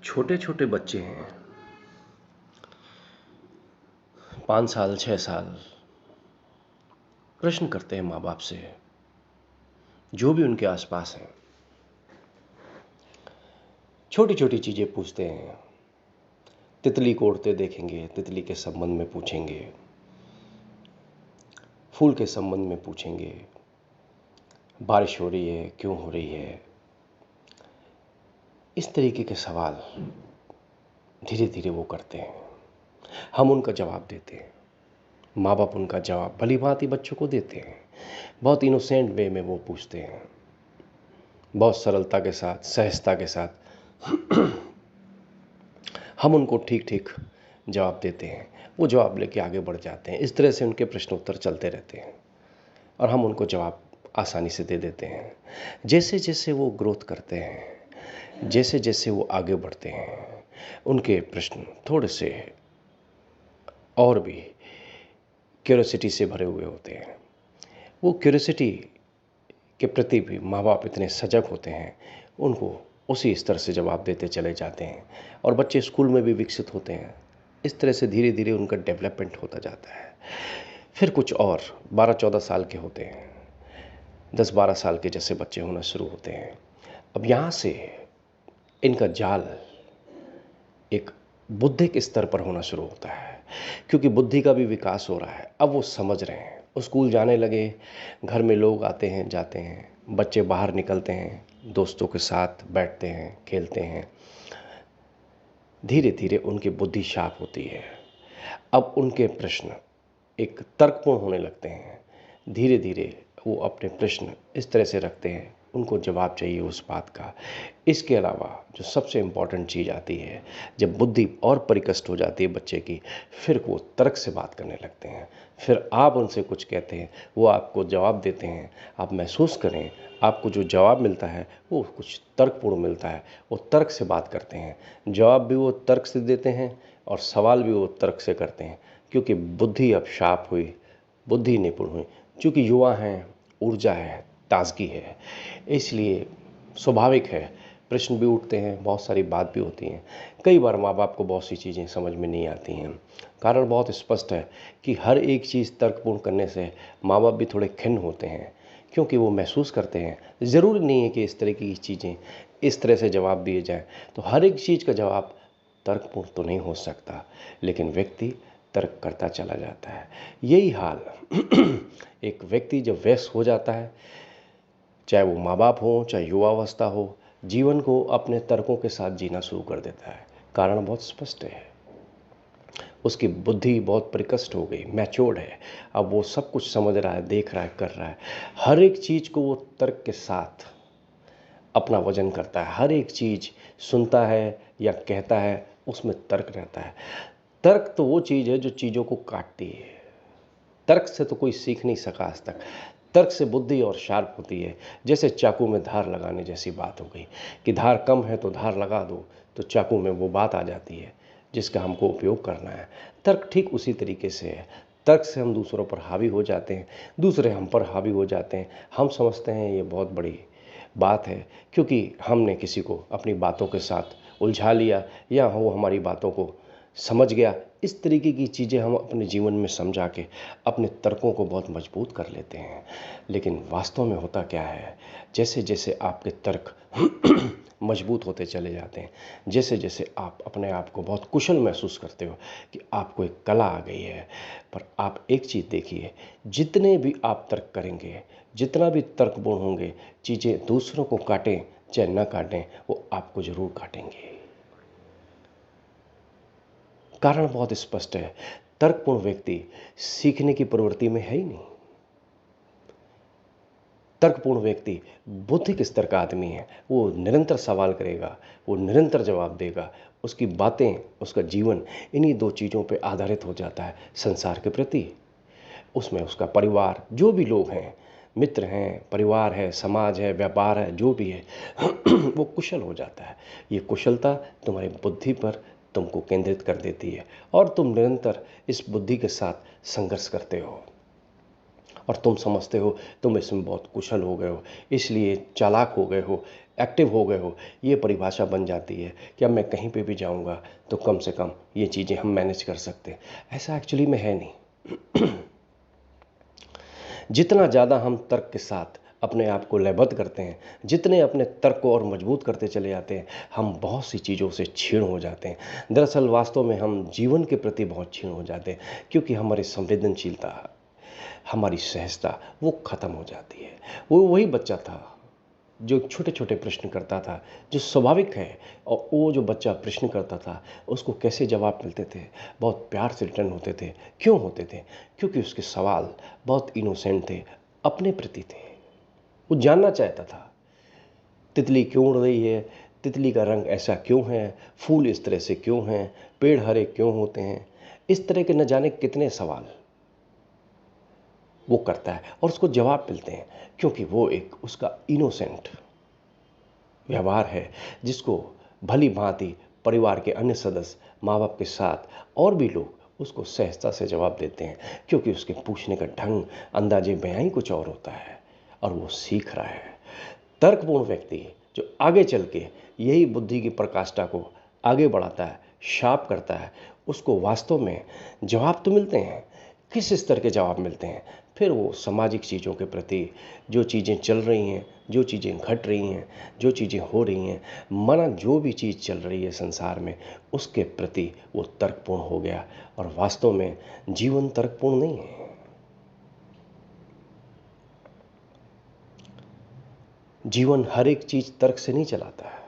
छोटे छोटे बच्चे हैं, 5 साल 6 साल, प्रश्न करते हैं माँ बाप से, जो भी उनके आसपास हैं। छोटी छोटी चीजें पूछते हैं। तितली को उड़ते देखेंगे, तितली के संबंध में पूछेंगे, फूल के संबंध में पूछेंगे, बारिश हो रही है, क्यों हो रही है। इस तरीके के सवाल धीरे धीरे वो करते हैं। हम उनका जवाब देते हैं। माँ बाप उनका जवाब भली भांति बच्चों को देते हैं। बहुत इनोसेंट वे में वो पूछते हैं, बहुत सरलता के साथ, सहजता के साथ हम उनको ठीक ठीक जवाब देते हैं। वो जवाब लेके आगे बढ़ जाते हैं। इस तरह से उनके प्रश्न उत्तर चलते रहते हैं और हम उनको जवाब आसानी से दे देते हैं। जैसे जैसे वो ग्रोथ करते हैं, जैसे जैसे वो आगे बढ़ते हैं, उनके प्रश्न थोड़े से और भी क्यूरियोसिटी से भरे हुए होते हैं। वो क्यूरियोसिटी के प्रति भी माँ बाप इतने सजग होते हैं, उनको उसी स्तर से जवाब देते चले जाते हैं और बच्चे स्कूल में भी विकसित होते हैं। इस तरह से धीरे धीरे उनका डेवलपमेंट होता जाता है। फिर कुछ और 12-14 साल के होते हैं, 10-12 साल के जैसे बच्चे होना शुरू होते हैं। अब यहाँ से इनका जाल एक बौद्धिक स्तर पर होना शुरू होता है, क्योंकि बुद्धि का भी विकास हो रहा है। अब वो समझ रहे हैं, वो स्कूल जाने लगे, घर में लोग आते हैं जाते हैं, बच्चे बाहर निकलते हैं, दोस्तों के साथ बैठते हैं, खेलते हैं। धीरे धीरे उनकी बुद्धि शार्प होती है। अब उनके प्रश्न एक तर्कपूर्ण होने लगते हैं। धीरे धीरे वो अपने प्रश्न इस तरह से रखते हैं, उनको जवाब चाहिए उस बात का। इसके अलावा जो सबसे इम्पॉर्टेंट चीज़ आती है, जब बुद्धि और परिकष्ट हो जाती है बच्चे की, फिर वो तर्क से बात करने लगते हैं। फिर आप उनसे कुछ कहते हैं, वो आपको जवाब देते हैं। आप महसूस करें, आपको जो जवाब मिलता है वो कुछ तर्कपूर्ण मिलता है। वो तर्क से बात करते हैं, जवाब भी वो तर्क से देते हैं और सवाल भी वो तर्क से करते हैं, क्योंकि बुद्धि अब शार्प हुई, बुद्धि निपुण हुई। चूँकि युवा हैं, ऊर्जा है, ताजगी है, इसलिए स्वाभाविक है प्रश्न भी उठते हैं, बहुत सारी बात भी होती हैं। कई बार माँ बाप को बहुत सी चीज़ें समझ में नहीं आती हैं। कारण बहुत स्पष्ट है कि हर एक चीज़ तर्कपूर्ण करने से माँ बाप भी थोड़े खिन्न होते हैं, क्योंकि वो महसूस करते हैं ज़रूरी नहीं है कि इस तरह की चीज़ें इस तरह से जवाब दिए जाएँ। तो हर एक चीज़ का जवाब तर्कपूर्ण तो नहीं हो सकता, लेकिन व्यक्ति तर्क करता चला जाता है। यही हाल एक व्यक्ति जब वयस्क हो जाता है, चाहे वो माँ बाप हो, चाहे युवावस्था हो, जीवन को अपने तर्कों के साथ जीना शुरू कर देता है। कारण बहुत स्पष्ट है, उसकी बुद्धि बहुत परिष्कृत हो गई, मैच्योर्ड है। अब वो सब कुछ समझ रहा है, देख रहा है, कर रहा है। हर एक चीज़ को वो तर्क के साथ अपना वजन करता है। हर एक चीज़ सुनता है या कहता है, उसमें तर्क रहता है। तर्क तो वो चीज़ है जो चीज़ों को काटती है। तर्क से तो कोई सीख नहीं सका आज तक। तर्क से बुद्धि और शार्प होती है। जैसे चाकू में धार लगाने जैसी बात हो गई कि धार कम है तो धार लगा दो, तो चाकू में वो बात आ जाती है जिसका हमको उपयोग करना है। तर्क ठीक उसी तरीके से है। तर्क से हम दूसरों पर हावी हो जाते हैं, दूसरे हम पर हावी हो जाते हैं। हम समझते हैं ये बहुत बड़ी बात है, क्योंकि हमने किसी को अपनी बातों के साथ उलझा लिया या वो हमारी बातों को समझ गया। इस तरीके की चीज़ें हम अपने जीवन में समझा के अपने तर्कों को बहुत मजबूत कर लेते हैं। लेकिन वास्तव में होता क्या है, जैसे जैसे आपके तर्क मजबूत होते चले जाते हैं, जैसे जैसे आप अपने आप को बहुत कुशल महसूस करते हो कि आपको एक कला आ गई है। पर आप एक चीज़ देखिए, जितने भी आप तर्क करेंगे, जितना भी तर्कपूर्ण होंगे, चीज़ें दूसरों को काटें चाहे न काटें, वो आपको ज़रूर काटेंगे। कारण बहुत स्पष्ट है, तर्कपूर्ण व्यक्ति सीखने की प्रवृत्ति में है ही नहीं। तर्कपूर्ण व्यक्ति बौद्धिक स्तर का आदमी है। वो निरंतर सवाल करेगा, वो निरंतर जवाब देगा। उसकी बातें, उसका जीवन इन्हीं दो चीज़ों पे आधारित हो जाता है, संसार के प्रति। उसमें उसका परिवार, जो भी लोग हैं, मित्र हैं, परिवार है, समाज है, व्यापार है, जो भी है वो कुशल हो जाता है। ये कुशलता तुम्हारी बुद्धि पर तुमको केंद्रित कर देती है और तुम निरंतर इस बुद्धि के साथ संघर्ष करते हो और तुम समझते हो तुम इसमें बहुत कुशल हो गए हो, इसलिए चालाक हो गए हो, एक्टिव हो गए हो, ये परिभाषा बन जाती है कि अब मैं कहीं पे भी जाऊंगा तो कम से कम ये चीज़ें हम मैनेज कर सकते हैं। ऐसा एक्चुअली में है नहीं। जितना ज़्यादा हम तर्क के साथ अपने आप को लयबद्ध करते हैं, जितने अपने तर्क को और मजबूत करते चले जाते हैं, हम बहुत सी चीज़ों से क्षीण हो जाते हैं। दरअसल वास्तव में हम जीवन के प्रति बहुत क्षीण हो जाते हैं, क्योंकि हमारी संवेदनशीलता, हमारी सहजता वो ख़त्म हो जाती है। वो वही बच्चा था जो छोटे छोटे प्रश्न करता था, जो स्वाभाविक है। और वो जो बच्चा प्रश्न करता था, उसको कैसे जवाब मिलते थे? बहुत प्यार से रिटर्न होते थे। क्यों होते थे? क्योंकि उसके सवाल बहुत इनोसेंट थे, अपने प्रति थे। वो जानना चाहता था, तितली क्यों उड़ रही है, तितली का रंग ऐसा क्यों है, फूल इस तरह से क्यों हैं, पेड़ हरे क्यों होते हैं। इस तरह के न जाने कितने सवाल वो करता है और उसको जवाब मिलते हैं, क्योंकि वो एक उसका इनोसेंट व्यवहार है, जिसको भली भांति परिवार के अन्य सदस्य, माँ बाप के साथ और भी लोग उसको सहजता से जवाब देते हैं, क्योंकि उसके पूछने का ढंग, अंदाजे बयां ही कुछ और होता है और वो सीख रहा है। तर्कपूर्ण व्यक्ति जो आगे चल के यही बुद्धि की प्रकाष्ठा को आगे बढ़ाता है, शार्प करता है, उसको वास्तव में जवाब तो मिलते हैं। किस स्तर के जवाब मिलते हैं? फिर वो सामाजिक चीज़ों के प्रति, जो चीज़ें चल रही हैं, जो चीज़ें घट रही हैं, जो चीज़ें हो रही हैं, माना जो भी चीज़ चल रही है संसार में, उसके प्रति वो तर्कपूर्ण हो गया। और वास्तव में जीवन तर्कपूर्ण नहीं है। जीवन हर एक चीज़ तर्क से नहीं चलाता है,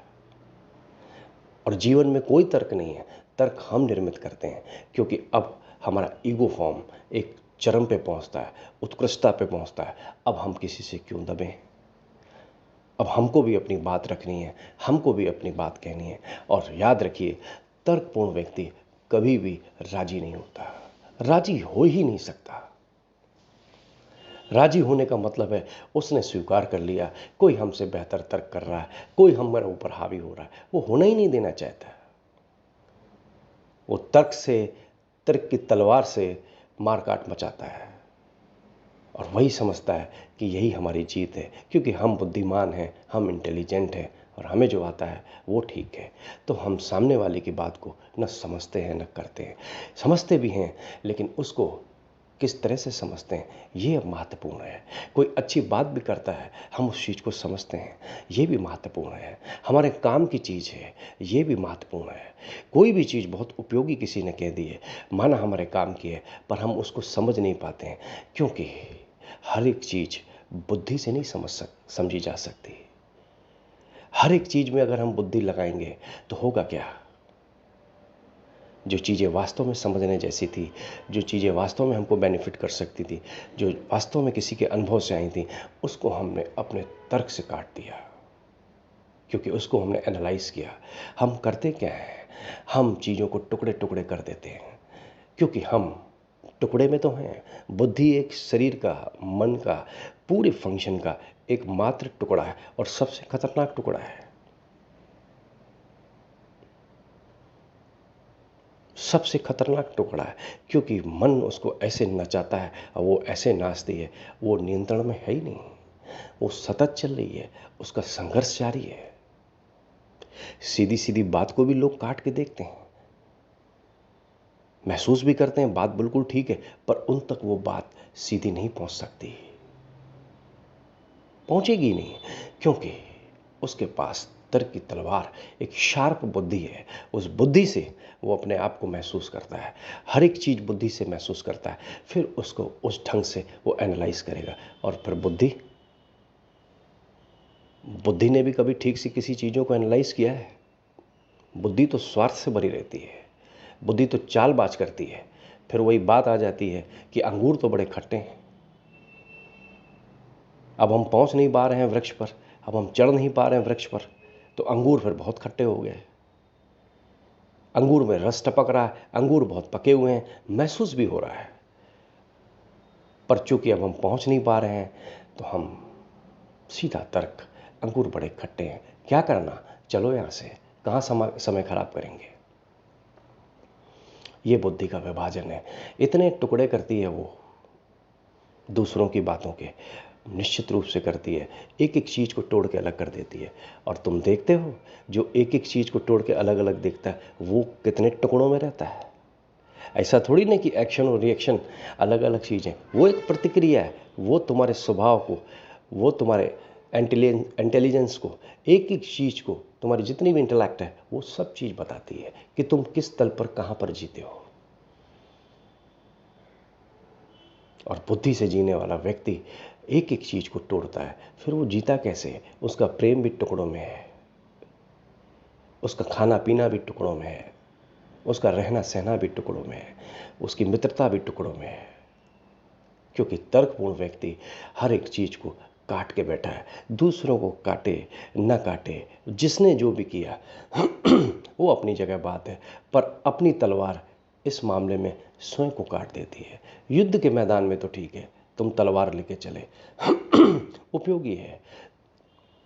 और जीवन में कोई तर्क नहीं है। तर्क हम निर्मित करते हैं, क्योंकि अब हमारा ईगो फॉर्म एक चरम पे पहुंचता है, उत्कृष्टता पे पहुंचता है। अब हम किसी से क्यों दबें? अब हमको भी अपनी बात रखनी है, हमको भी अपनी बात कहनी है। और याद रखिए, तर्कपूर्ण व्यक्ति कभी भी राजी नहीं होता, राजी हो ही नहीं सकता। राजी होने का मतलब है उसने स्वीकार कर लिया कोई हमसे बेहतर तर्क कर रहा है, कोई हमारे ऊपर हावी हो रहा है। वो होना ही नहीं देना चाहता। वो तर्क की तलवार से मारकाट मचाता है और वही समझता है कि यही हमारी जीत है, क्योंकि हम बुद्धिमान हैं, हम इंटेलिजेंट हैं और हमें जो आता है वो ठीक है। तो हम सामने वाले की बात को न समझते हैं न करते हैं। समझते भी हैं, लेकिन उसको किस तरह से समझते हैं ये अब महत्वपूर्ण है। कोई अच्छी बात भी करता है, हम उस चीज़ को समझते हैं, ये भी महत्वपूर्ण है। हमारे काम की चीज़ है, ये भी महत्वपूर्ण है। कोई भी चीज़ बहुत उपयोगी किसी ने कह दी है, माना हमारे काम की है, पर हम उसको समझ नहीं पाते हैं, क्योंकि हर एक चीज़ बुद्धि से नहीं समझी जा सकती। हर एक चीज़ में अगर हम बुद्धि लगाएंगे तो होगा क्या? जो चीज़ें वास्तव में समझने जैसी थी, जो चीज़ें वास्तव में हमको बेनिफिट कर सकती थी, जो वास्तव में किसी के अनुभव से आई थी, उसको हमने अपने तर्क से काट दिया, क्योंकि उसको हमने एनालाइज किया। हम करते क्या हैं? हम चीज़ों को टुकड़े टुकड़े कर देते हैं, क्योंकि हम टुकड़े में तो हैं। बुद्धि एक शरीर का, मन का, पूरे फंक्शन का एक मात्र टुकड़ा है और सबसे खतरनाक टुकड़ा है। सबसे खतरनाक टुकड़ा है, क्योंकि मन उसको ऐसे नचाता है और वो ऐसे नाचती है, वो नियंत्रण में है ही नहीं। वो सतत चल रही है, उसका संघर्ष जारी है। सीधी सीधी बात को भी लोग काट के देखते हैं, महसूस भी करते हैं बात बिल्कुल ठीक है, पर उन तक वो बात सीधी नहीं पहुंच सकती, पहुंचेगी नहीं, क्योंकि उसके पास तर्क की तलवार, एक शार्प बुद्धि है। उस बुद्धि से वो अपने आप को महसूस करता है, हर एक चीज़ बुद्धि से महसूस करता है, फिर उसको उस ढंग से वो एनालाइज करेगा। और फिर बुद्धि ने भी कभी ठीक से किसी चीज़ों को एनालाइज किया है? बुद्धि तो स्वार्थ से भरी रहती है, बुद्धि तो चालबाज करती है। फिर वही बात आ जाती है कि अंगूर तो बड़े खट्टे हैं, अब हम पहुंच नहीं पा रहे हैं वृक्ष पर, अब हम चढ़ नहीं पा रहे हैं वृक्ष पर, तो अंगूर फिर बहुत खट्टे हो गए। अंगूर में रस टपक रहा है, अंगूर बहुत पके हुए हैं, महसूस भी हो रहा है, पर चूंकि अब हम पहुंच नहीं पा रहे हैं, तो हम सीधा तर्क, अंगूर बड़े खट्टे हैं, क्या करना, चलो यहां से, कहां समय खराब करेंगे। ये बुद्धि का विभाजन है। इतने टुकड़े करती है वो दूसरों की बातों के, निश्चित रूप से करती है, एक एक चीज़ को तोड़ के अलग कर देती है। और तुम देखते हो, जो एक एक चीज़ को तोड़ के अलग अलग देखता है वो कितने टुकड़ों में रहता है। ऐसा थोड़ी ना कि एक्शन और रिएक्शन अलग अलग चीज़ें, वो एक प्रतिक्रिया है। वो तुम्हारे स्वभाव को, वो तुम्हारे इंटेलिजेंस को, एक एक चीज़ को, तुम्हारी जितनी भी इंटेलेक्ट है वो सब चीज़ बताती है कि तुम किस तल पर कहाँ पर जीते हो। और बुद्धि से जीने वाला व्यक्ति एक एक चीज़ को तोड़ता है, फिर वो जीता कैसे है? उसका प्रेम भी टुकड़ों में है, उसका खाना पीना भी टुकड़ों में है, उसका रहना सहना भी टुकड़ों में है, उसकी मित्रता भी टुकड़ों में है। क्योंकि तर्कपूर्ण व्यक्ति हर एक चीज़ को काट के बैठा है। दूसरों को काटे न काटे, जिसने जो भी किया वो अपनी जगह बात है, पर अपनी तलवार इस मामले में स्वयं को काट देती है। युद्ध के मैदान में तो ठीक है, तुम तलवार लेके चले उपयोगी है।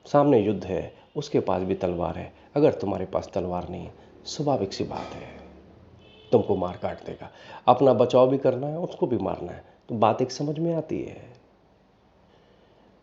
सामने युद्ध है, उसके पास भी तलवार है। अगर तुम्हारे पास तलवार नहीं है, स्वाभाविक सी बात है, तुमको मार काट देगा। अपना बचाव भी करना है, उसको भी मारना है, तो बात एक समझ में आती है।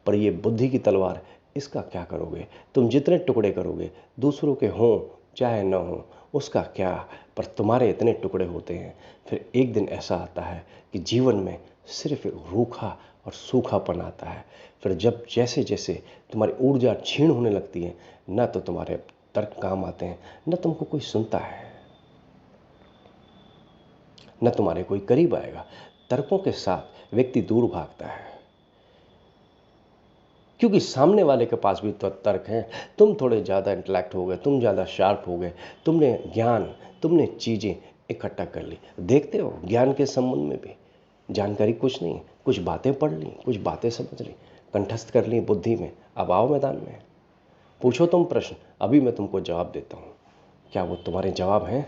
पर ये बुद्धि की तलवार, इसका क्या करोगे? तुम जितने टुकड़े करोगे, दूसरों के हों चाहे न हों, उसका क्या, पर तुम्हारे इतने टुकड़े होते हैं। फिर एक दिन ऐसा आता है कि जीवन में सिर्फ एक रूखा और सूखापन आता है। फिर जब जैसे जैसे तुम्हारी ऊर्जा क्षीण होने लगती है, न तो तुम्हारे तर्क काम आते हैं, न तुमको कोई सुनता है, न तुम्हारे कोई करीब आएगा। तर्कों के साथ व्यक्ति दूर भागता है, क्योंकि सामने वाले के पास भी तो तर्क हैं। तुम थोड़े ज़्यादा इंटेलेक्ट हो गए, तुम ज़्यादा शार्प हो गए, तुमने ज्ञान, तुमने चीज़ें इकट्ठा कर ली। देखते हो, ज्ञान के संबंध में भी जानकारी कुछ नहीं, कुछ बातें पढ़ ली, कुछ बातें समझ ली, कंठस्थ कर ली बुद्धि में। अब आओ मैदान में, पूछो तुम प्रश्न, अभी मैं तुमको जवाब देता हूँ। क्या वो तुम्हारे जवाब हैं?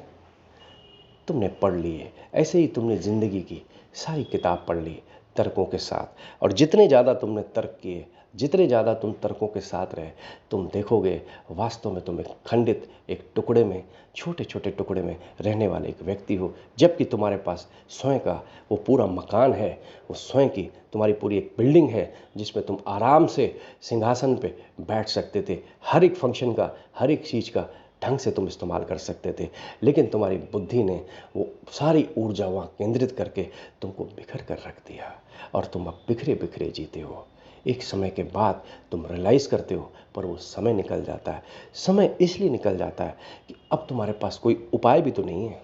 तुमने पढ़ लिए, ऐसे ही तुमने ज़िंदगी की सारी किताब पढ़ ली तर्कों के साथ। और जितने ज़्यादा तुमने तर्क किए, जितने ज़्यादा तुम तर्कों के साथ रहे, तुम देखोगे वास्तव में तुम एक खंडित, एक टुकड़े में, छोटे छोटे टुकड़े में रहने वाले एक व्यक्ति हो। जबकि तुम्हारे पास स्वयं का वो पूरा मकान है, वो स्वयं की तुम्हारी पूरी एक बिल्डिंग है, जिसमें तुम आराम से सिंहासन पे बैठ सकते थे। हर एक फंक्शन का, हर एक चीज़ का ढंग से तुम इस्तेमाल कर सकते थे। लेकिन तुम्हारी बुद्धि ने वो सारी ऊर्जा वहाँ केंद्रित करके तुमको बिखर कर रख दिया, और तुम अब बिखरे बिखरे जीते हो। एक समय के बाद तुम रियलाइज करते हो, पर वो समय निकल जाता है। समय इसलिए निकल जाता है कि अब तुम्हारे पास कोई उपाय भी तो नहीं है।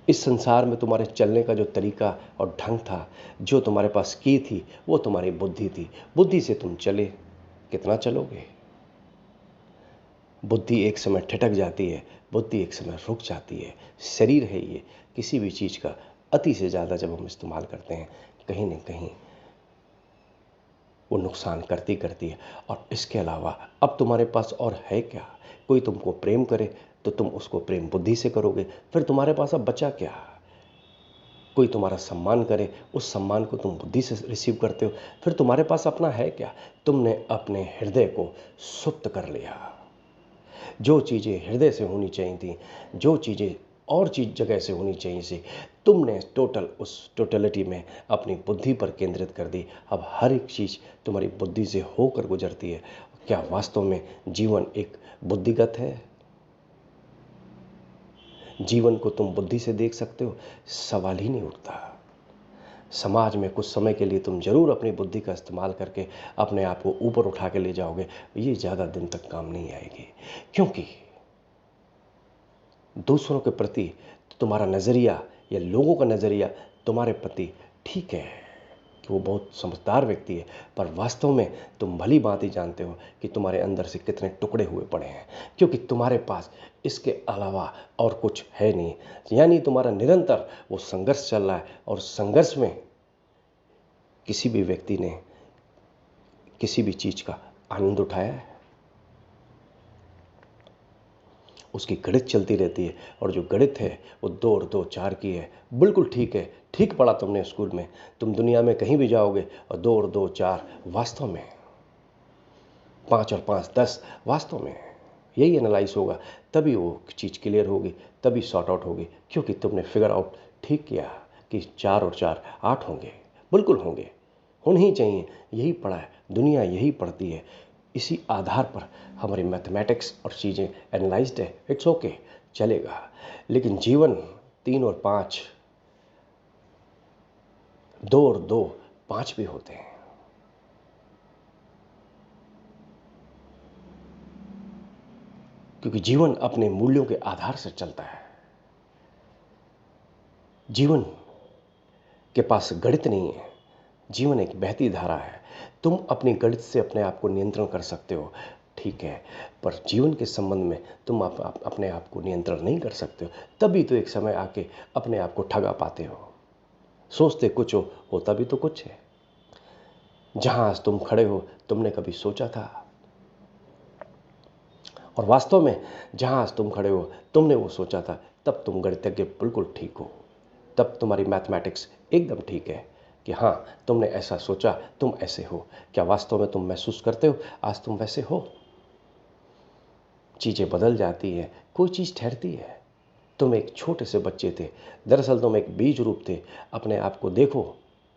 इस संसार में तुम्हारे चलने का जो तरीका और ढंग था, जो तुम्हारे पास की थी, वो तुम्हारी बुद्धि थी। बुद्धि से तुम चले, कितना चलोगे? बुद्धि एक समय ठिठक जाती है, बुद्धि एक समय रुक जाती है। शरीर है ये, किसी भी चीज़ का अति से ज़्यादा जब हम इस्तेमाल करते हैं, कहीं न कहीं वो नुकसान करती करती है। और इसके अलावा अब तुम्हारे पास और है क्या? कोई तुमको प्रेम करे तो तुम उसको प्रेम बुद्धि से करोगे, फिर तुम्हारे पास अब बचा क्या? कोई तुम्हारा सम्मान करे, उस सम्मान को तुम बुद्धि से रिसीव करते हो, फिर तुम्हारे पास अपना है क्या? तुमने अपने हृदय को सुप्त कर लिया। जो चीज़ें हृदय से होनी चाहिए थी, जो चीज़ें और चीज़ जगह से होनी चाहिए थी, तुमने टोटल उस टोटलिटी में अपनी बुद्धि पर केंद्रित कर दी। अब हर एक चीज़ तुम्हारी बुद्धि से होकर गुजरती है। क्या वास्तव में जीवन एक बुद्धिगत है? जीवन को तुम बुद्धि से देख सकते हो? सवाल ही नहीं उठता। समाज में कुछ समय के लिए तुम जरूर अपनी बुद्धि का इस्तेमाल करके अपने आप को ऊपर उठा के ले जाओगे, ये ज़्यादा दिन तक काम नहीं आएगी। क्योंकि दूसरों के प्रति तुम्हारा नज़रिया या लोगों का नज़रिया तुम्हारे प्रति ठीक है कि वो बहुत समझदार व्यक्ति है, पर वास्तव में तुम भली बात ही जानते हो कि तुम्हारे अंदर से कितने टुकड़े हुए पड़े हैं, क्योंकि तुम्हारे पास इसके अलावा और कुछ है नहीं। यानी तुम्हारा निरंतर वो संघर्ष चल रहा है, और संघर्ष में किसी भी व्यक्ति ने किसी भी चीज़ का आनंद उठाया है? उसकी गणित चलती रहती है, और जो गणित है वो 2 और 2 4 की है। बिल्कुल ठीक है, ठीक पढ़ा तुमने स्कूल में। तुम दुनिया में कहीं भी जाओगे और 2 और 2 4 वास्तव में 5 और 5 10 वास्तव में यही एनालाइज होगा, तभी वो चीज़ क्लियर होगी, तभी सॉर्ट आउट होगी, क्योंकि तुमने फिगर आउट ठीक किया कि 4 और 4 8 होंगे, बिल्कुल होंगे, होने ही चाहिए, यही पढ़ा है, दुनिया यही पढ़ती है, इसी आधार पर हमारी मैथमेटिक्स और चीज़ें एनालाइज्ड है, इट्स ओके, चलेगा। लेकिन जीवन 3 और 5, 2 और 2 5 भी होते हैं। क्योंकि जीवन अपने मूल्यों के आधार से चलता है। जीवन के पास गणित नहीं है, जीवन एक बहती धारा है। तुम अपनी गणित से अपने आप को नियंत्रण कर सकते हो, ठीक है, पर जीवन के संबंध में तुम अपने आप को नियंत्रण नहीं कर सकते हो। तभी तो एक समय आके अपने आप को ठगा पाते हो। सोचते कुछ हो, होता भी तो कुछ है। जहां आज तुम खड़े हो, तुमने कभी सोचा था? और वास्तव में जहां आज तुम खड़े हो, तुमने वो सोचा था, तब तुम गणितज्ञ बिल्कुल ठीक हो, तब तुम्हारी मैथमेटिक्स एकदम ठीक है कि हाँ, तुमने ऐसा सोचा, तुम ऐसे हो। क्या वास्तव में तुम महसूस करते हो आज तुम वैसे हो? चीज़ें बदल जाती हैं, कोई चीज़ ठहरती है। तुम एक छोटे से बच्चे थे, दरअसल तुम एक बीज रूप थे। अपने आप को देखो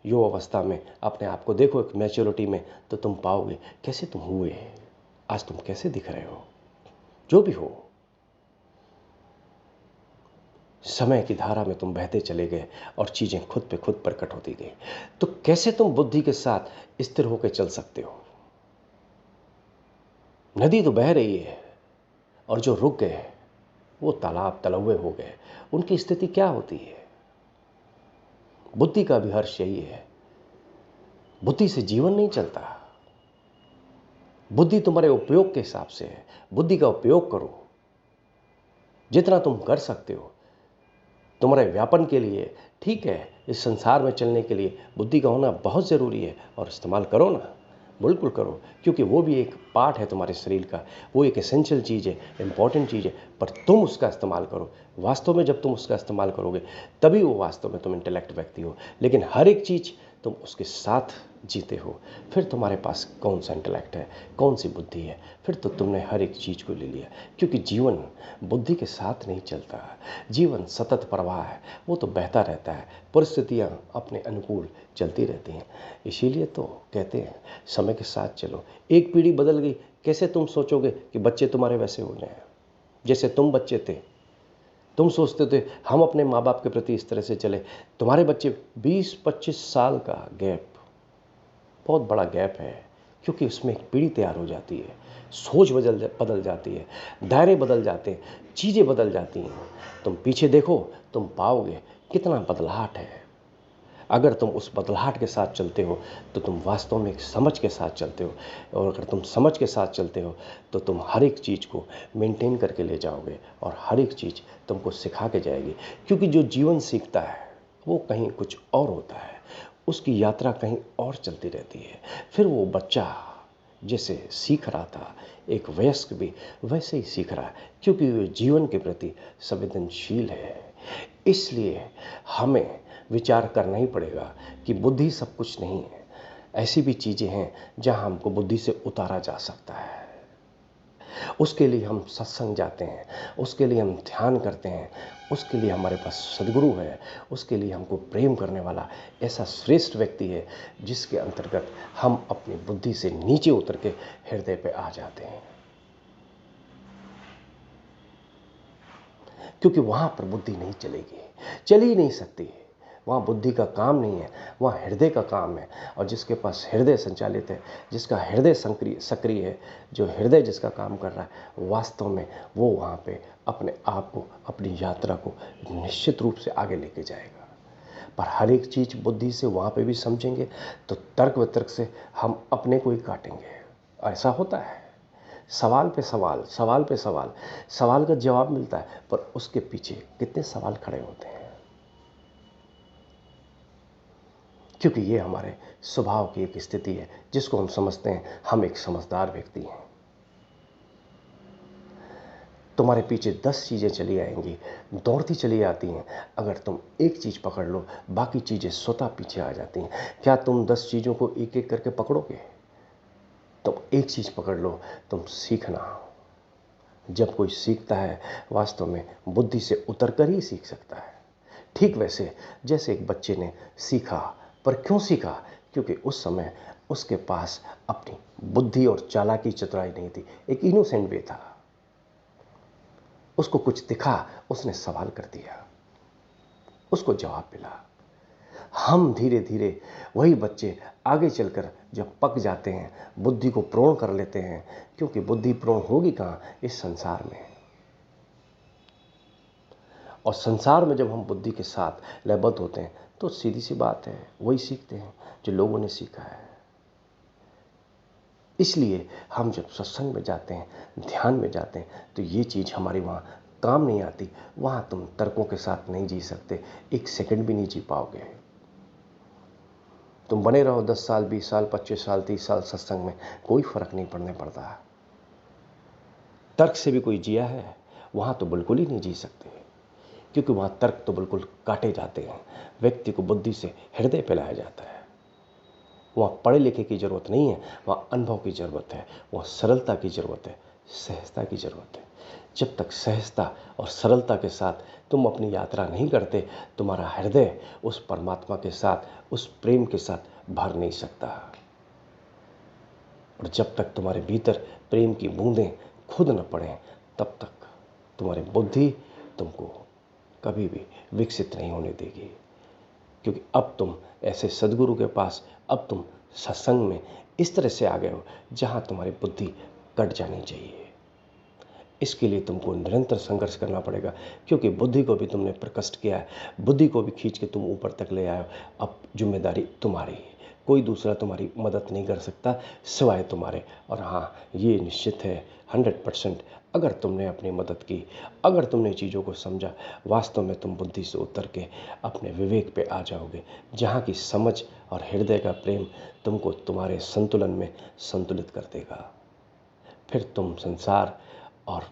युवा अवस्था में, अपने आप को देखो एक मैच्योरिटी में, तो तुम पाओगे कैसे तुम हुए, आज तुम कैसे दिख रहे हो। जो भी हो, समय की धारा में तुम बहते चले गए और चीज़ें खुद पे खुद प्रकट होती गई। तो कैसे तुम बुद्धि के साथ स्थिर होकर चल सकते हो? नदी तो बह रही है और जो रुक गए वो तालाब तलौवे हो गए, उनकी स्थिति क्या होती है? बुद्धि का भी हर्ष यही है। बुद्धि से जीवन नहीं चलता। बुद्धि तुम्हारे उपयोग के हिसाब से है। बुद्धि का उपयोग करो जितना तुम कर सकते हो तुम्हारे व्यापन के लिए, ठीक है। इस संसार में चलने के लिए बुद्धि का होना बहुत ज़रूरी है, और इस्तेमाल करो ना, बिल्कुल करो, क्योंकि वो भी एक पार्ट है तुम्हारे शरीर का, वो एक एसेंशियल चीज़ है, इंपॉर्टेंट चीज़ है। पर तुम उसका इस्तेमाल करो। वास्तव में जब तुम उसका इस्तेमाल करोगे तभी वो वास्तव में तुम इंटेलेक्ट व्यक्ति हो। लेकिन हर एक चीज़ तुम उसके साथ जीते हो, फिर तुम्हारे पास कौन सा इंटेलेक्ट है, कौन सी बुद्धि है? फिर तो तुमने हर एक चीज़ को ले लिया। क्योंकि जीवन बुद्धि के साथ नहीं चलता। जीवन सतत प्रवाह है, वो तो बहता रहता है, परिस्थितियाँ अपने अनुकूल चलती रहती हैं। इसीलिए तो कहते हैं समय के साथ चलो। एक पीढ़ी बदल गई, कैसे तुम सोचोगे कि बच्चे तुम्हारे वैसे हो जाएं? जैसे तुम बच्चे थे, तुम सोचते थे हम अपने माँ बाप के प्रति इस तरह से चले। तुम्हारे बच्चे 20-25 साल का गैप, बहुत बड़ा गैप है, क्योंकि उसमें एक पीढ़ी तैयार हो जाती है, सोच बदल जाती है, दायरे बदल जाते हैं, चीज़ें बदल जाती हैं। तुम पीछे देखो, तुम पाओगे कितना बदलाहट है। अगर तुम उस बदलाहट के साथ चलते हो तो तुम वास्तव में एक समझ के साथ चलते हो, और अगर तुम समझ के साथ चलते हो तो तुम हर एक चीज़ को मेंटेन करके ले जाओगे, और हर एक चीज़ तुमको सिखा के जाएगी। क्योंकि जो जीवन सीखता है वो कहीं कुछ और होता है, उसकी यात्रा कहीं और चलती रहती है। फिर वो बच्चा जैसे सीख रहा था, एक वयस्क भी वैसे ही सीख रहा है, क्योंकि वो जीवन के प्रति संवेदनशील है। इसलिए हमें विचार करना ही पड़ेगा कि बुद्धि सब कुछ नहीं है। ऐसी भी चीज़ें हैं जहां हमको बुद्धि से उतारा जा सकता है। उसके लिए हम सत्संग जाते हैं, उसके लिए हम ध्यान करते हैं, उसके लिए हमारे पास सद्गुरु है, उसके लिए हमको प्रेम करने वाला ऐसा श्रेष्ठ व्यक्ति है जिसके अंतर्गत हम अपनी बुद्धि से नीचे उतर के हृदय पे आ जाते हैं। क्योंकि वहाँ पर बुद्धि नहीं चलेगी, चल ही नहीं सकती। वहाँ बुद्धि का काम नहीं है, वहाँ हृदय का काम है। और जिसके पास हृदय संचालित है, जिसका हृदय सक्रिय है, जो हृदय जिसका काम कर रहा है, वास्तव में वो वहाँ पे अपने आप को, अपनी यात्रा को निश्चित रूप से आगे लेके जाएगा। पर हर एक चीज़ बुद्धि से वहाँ पे भी समझेंगे तो तर्क वितर्क से हम अपने को ही काटेंगे। ऐसा होता है, सवाल पे सवाल, सवाल पे सवाल, सवाल का जवाब मिलता है, पर उसके पीछे कितने सवाल खड़े होते हैं। क्योंकि ये हमारे स्वभाव की एक स्थिति है जिसको हम समझते हैं हम एक समझदार व्यक्ति हैं। तुम्हारे पीछे 10 चीज़ें चली आएंगी, दौड़ती चली आती हैं। अगर तुम एक चीज़ पकड़ लो, बाकी चीज़ें स्वतः पीछे आ जाती हैं। क्या तुम 10 चीज़ों को एक एक करके पकड़ोगे? तुम एक चीज़ पकड़ लो, तुम सीखना। जब कोई सीखता है वास्तव में बुद्धि से उतर कर ही सीख सकता है। ठीक वैसे जैसे एक बच्चे ने सीखा, पर क्यों सीखा? क्योंकि उस समय उसके पास अपनी बुद्धि और चालाकी चतुराई नहीं थी, एक इनोसेंट वे था। उसको कुछ दिखा, उसने सवाल कर दिया, उसको जवाब मिला। हम धीरे धीरे वही बच्चे आगे चलकर जब पक जाते हैं, बुद्धि को प्रौढ़ कर लेते हैं, क्योंकि बुद्धि प्रौढ़ होगी कहाँ? इस संसार में। और संसार में जब हम बुद्धि के साथ लयबद्ध होते हैं तो सीधी सी बात है, वही सीखते हैं जो लोगों ने सीखा है। इसलिए हम जब सत्संग में जाते हैं, ध्यान में जाते हैं, तो ये चीज़ हमारी वहाँ काम नहीं आती। वहाँ तुम तर्कों के साथ नहीं जी सकते, एक सेकंड भी नहीं जी पाओगे। तुम बने रहो 10 साल, 20 साल, 25 साल, 30 साल सत्संग में, कोई फर्क नहीं पड़ने पड़ता। तर्क से भी कोई जिया है, वहाँ तो बिल्कुल ही नहीं जी सकते, क्योंकि वहाँ तर्क तो बिल्कुल काटे जाते हैं। व्यक्ति को बुद्धि से हृदय पे लाया जाता है। वहाँ पढ़े लिखे की जरूरत नहीं है, वहाँ अनुभव की जरूरत है, वहाँ सरलता की जरूरत है, सहजता की जरूरत है। जब तक सहजता और सरलता के साथ तुम अपनी यात्रा नहीं करते, तुम्हारा हृदय उस परमात्मा के साथ, उस प्रेम के साथ भर नहीं सकता। और जब तक तुम्हारे भीतर प्रेम की बूंदें खुद न पड़ें, तब तक तुम्हारी बुद्धि तुमको कभी भी विकसित नहीं होने देगी। क्योंकि अब तुम ऐसे सद्गुरु के पास, अब तुम सत्संग में इस तरह से आ गए हो जहां तुम्हारी बुद्धि कट जानी चाहिए। इसके लिए तुमको निरंतर संघर्ष करना पड़ेगा, क्योंकि बुद्धि को भी तुमने प्रकट किया है, बुद्धि को भी खींच के तुम ऊपर तक ले आए हो। अब जिम्मेदारी तुम्हारी है, कोई दूसरा तुम्हारी मदद नहीं कर सकता सिवाय तुम्हारे। और हाँ, ये निश्चित है 100%, अगर तुमने अपनी मदद की, अगर तुमने चीज़ों को समझा, वास्तव में तुम बुद्धि से उतर के अपने विवेक पे आ जाओगे, जहाँ की समझ और हृदय का प्रेम तुमको तुम्हारे संतुलन में संतुलित कर देगा। फिर तुम संसार और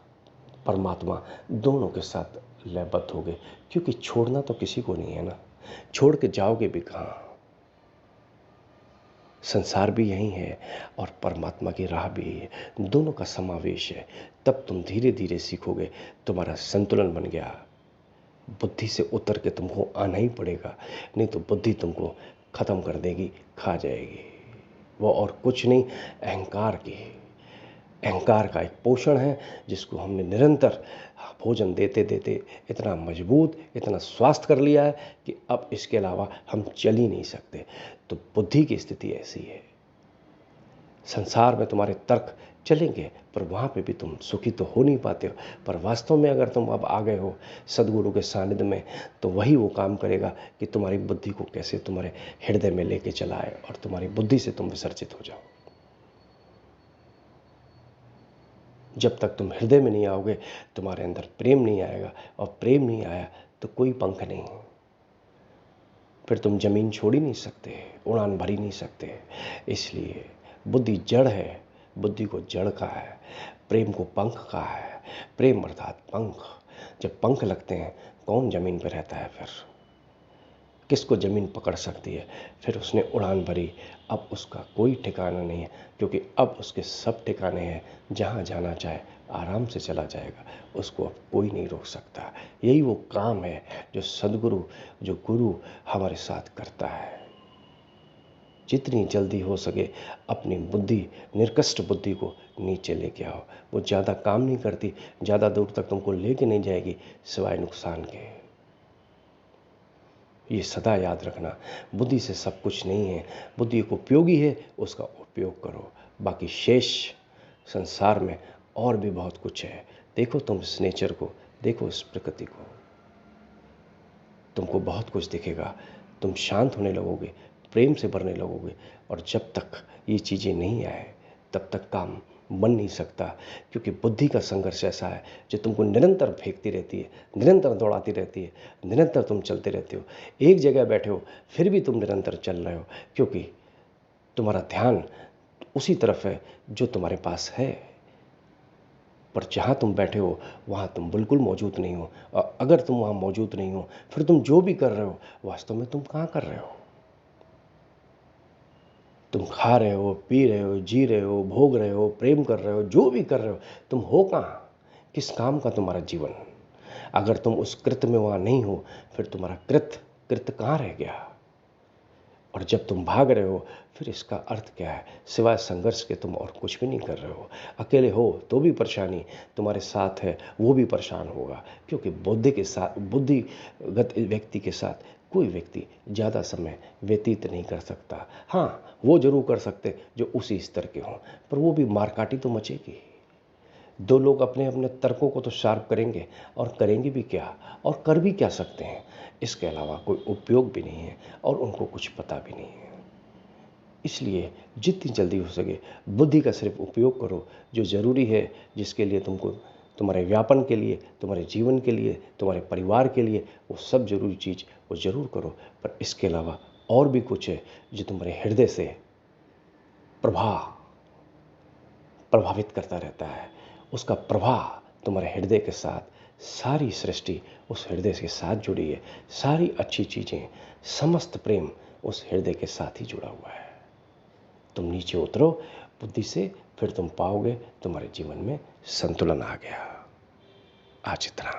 परमात्मा दोनों के साथ लयबद्ध हो गए, क्योंकि छोड़ना तो किसी को नहीं है ना, छोड़ के जाओगे भी कहाँ? संसार भी यही है और परमात्मा की राह भी यही है, दोनों का समावेश है। तब तुम धीरे धीरे सीखोगे, तुम्हारा संतुलन बन गया। बुद्धि से उतर के तुमको आना ही पड़ेगा, नहीं तो बुद्धि तुमको खत्म कर देगी, खा जाएगी। वो और कुछ नहीं, अहंकार का एक पोषण है, जिसको हमने निरंतर भोजन देते देते इतना मजबूत, इतना स्वास्थ्य कर लिया है कि अब इसके अलावा हम चल ही नहीं सकते। तो बुद्धि की स्थिति ऐसी है। संसार में तुम्हारे तर्क चलेंगे, पर वहाँ पे भी तुम सुखी तो हो नहीं पाते हो। पर वास्तव में अगर तुम अब आ गए हो सद्गुरु के सानिध्य में, तो वही वो काम करेगा कि तुम्हारी बुद्धि को कैसे तुम्हारे हृदय में लेके चलाए और तुम्हारी बुद्धि से तुम विसर्जित हो जाओ। जब तक तुम हृदय में नहीं आओगे, तुम्हारे अंदर प्रेम नहीं आएगा, और प्रेम नहीं आया तो कोई पंख नहीं। फिर तुम जमीन छोड़ ही नहीं सकते, उड़ान भर ही नहीं सकते। इसलिए बुद्धि जड़ है, बुद्धि को जड़ का है, प्रेम को पंख का है। प्रेम अर्थात पंख। जब पंख लगते हैं, कौन जमीन पर रहता है? फिर किसको ज़मीन पकड़ सकती है? फिर उसने उड़ान भरी, अब उसका कोई ठिकाना नहीं है, क्योंकि अब उसके सब ठिकाने हैं। जहाँ जाना चाहे आराम से चला जाएगा, उसको अब कोई नहीं रोक सकता। यही वो काम है जो सद्गुरु, जो गुरु हमारे साथ करता है। जितनी जल्दी हो सके अपनी बुद्धि, निर्कष्ट बुद्धि को नीचे लेके आओ। वो ज़्यादा काम नहीं करती, ज़्यादा दूर तक तुमको लेके नहीं जाएगी सिवाय नुकसान के। ये सदा याद रखना, बुद्धि से सब कुछ नहीं है। बुद्धि एक उपयोगी है, उसका उपयोग करो। बाकी शेष संसार में और भी बहुत कुछ है। देखो तुम इस नेचर को, देखो इस प्रकृति को, तुमको बहुत कुछ दिखेगा। तुम शांत होने लगोगे, प्रेम से भरने लगोगे। और जब तक ये चीज़ें नहीं आए, तब तक काम बन नहीं सकता, क्योंकि बुद्धि का संघर्ष ऐसा है जो तुमको निरंतर फेंकती रहती है, निरंतर दौड़ाती रहती है, निरंतर तुम चलते रहते हो। एक जगह बैठे हो फिर भी तुम निरंतर चल रहे हो, क्योंकि तुम्हारा ध्यान उसी तरफ है जो तुम्हारे पास है। पर जहाँ तुम बैठे हो वहाँ तुम बिल्कुल मौजूद नहीं हो। और अगर तुम वहाँ मौजूद नहीं हो, फिर तुम जो भी कर रहे हो, वास्तव में तुम कहाँ कर रहे हो? तुम खा रहे हो, पी रहे हो, जी रहे हो, भोग रहे हो, प्रेम कर रहे हो, जो भी कर रहे हो, तुम हो कहाँ? किस काम का तुम्हारा जीवन? अगर तुम उस कृत्य में वहाँ नहीं हो, फिर तुम्हारा कृत्य कहाँ रह गया? और जब तुम भाग रहे हो, फिर इसका अर्थ क्या है? सिवाय संघर्ष के तुम और कुछ भी नहीं कर रहे हो। अकेले हो तो भी परेशानी, तुम्हारे साथ है वो भी परेशान होगा, क्योंकि बुद्धिगत व्यक्ति के साथ कोई व्यक्ति ज़्यादा समय व्यतीत नहीं कर सकता। हाँ, वो जरूर कर सकते जो उसी स्तर के हों, पर वो भी मारकाटी तो मचेगी। दो लोग अपने अपने तर्कों को तो शार्प करेंगे, और करेंगे भी क्या, और कर भी क्या सकते हैं? इसके अलावा कोई उपयोग भी नहीं है, और उनको कुछ पता भी नहीं है। इसलिए जितनी जल्दी हो सके बुद्धि का सिर्फ उपयोग करो, जो ज़रूरी है, जिसके लिए तुमको, तुम्हारे व्यापन के लिए, तुम्हारे जीवन के लिए, तुम्हारे परिवार के लिए, वो सब जरूरी चीज़ वो ज़रूर करो। पर इसके अलावा और भी कुछ है जो तुम्हारे हृदय से प्रभावित करता रहता है। उसका प्रवाह तुम्हारे हृदय के साथ, सारी सृष्टि उस हृदय के साथ जुड़ी है। सारी अच्छी चीज़ें, समस्त प्रेम उस हृदय के साथ ही जुड़ा हुआ है। तुम नीचे उतरो बुद्धि से, फिर तुम पाओगे तुम्हारे जीवन में संतुलन आ गया। आज इतना।